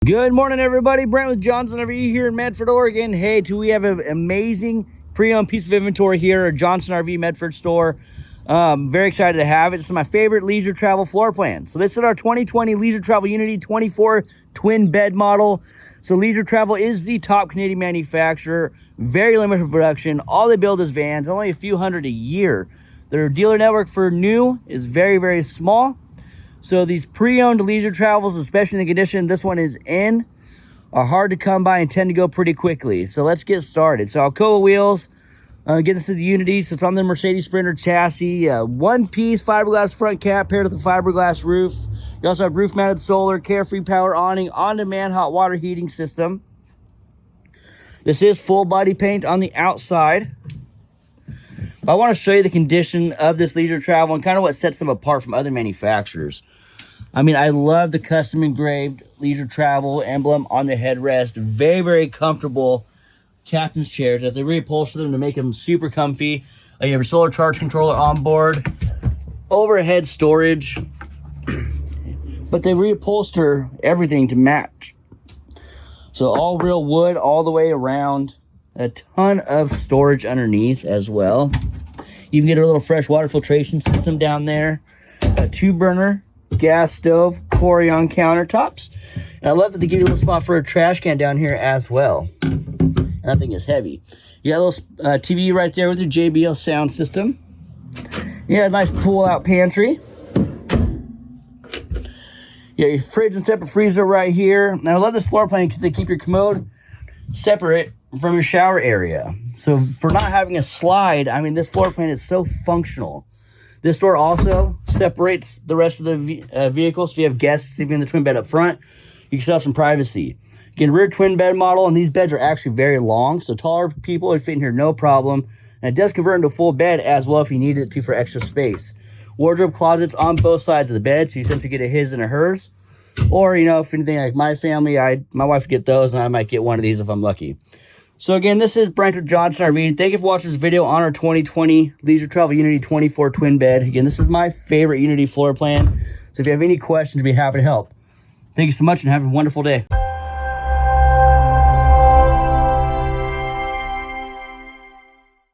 Good morning, everybody. Brent with Johnson RV here in Medford, Oregon. Hey, we have an amazing pre-owned piece of inventory here at Johnson RV Medford store. Very excited to have it. This is my favorite leisure travel floor plan. So this is our 2020 Leisure Travel Unity 24 twin bed model. So Leisure Travel is the top Canadian manufacturer. Very limited production. All they build is vans, only a few hundred a year. Their dealer network for new is very, very small. So these pre-owned leisure travels, especially in the condition this one is in, are hard to come by and tend to go pretty quickly. So let's get started. So Alcoa wheels, get this to the Unity. So it's on the Mercedes Sprinter chassis. One-piece fiberglass front cap paired with a fiberglass roof. You also have roof-mounted solar, carefree power awning, on-demand hot water heating system. This is full body paint on the outside. I want to show you the condition of this leisure travel and kind of what sets them apart from other manufacturers. I mean, I love the custom engraved leisure travel emblem on the headrest. Very, very comfortable captain's chairs as they reupholster them to make them super comfy. You have your solar charge controller on board, overhead storage, but they reupholster everything to match. So all real wood all the way around. A ton of storage underneath as well. You can get a little fresh water filtration system down there. A 2-burner gas stove, Corian countertops. And I love that they give you a little spot for a trash can down here as well. And that thing is heavy. You got a little TV right there with your JBL sound system. You got a nice pull-out pantry. You got your fridge and separate freezer right here. And I love this floor plan because they keep your commode separate from your shower area. So for not having a slide, I mean, this floor plan is so functional. This door also separates the rest of the vehicle. So if you have guests sleeping in the twin bed up front, you can still have some privacy. Again, rear twin bed model, and these beds are actually very long. So taller people would fit in here no problem. And it does convert into a full bed as well if you need it to for extra space. Wardrobe closets on both sides of the bed. So you essentially get a his and a hers. Or, you know, if anything like my family, my wife would get those, and I might get one of these if I'm lucky. So again, this is Brent with Johnson RV. Thank you for watching this video on our 2020 Leisure Travel Unity 24 twin bed. Again, this is my favorite Unity floor plan. So if you have any questions, I'd be happy to help. Thank you so much and have a wonderful day.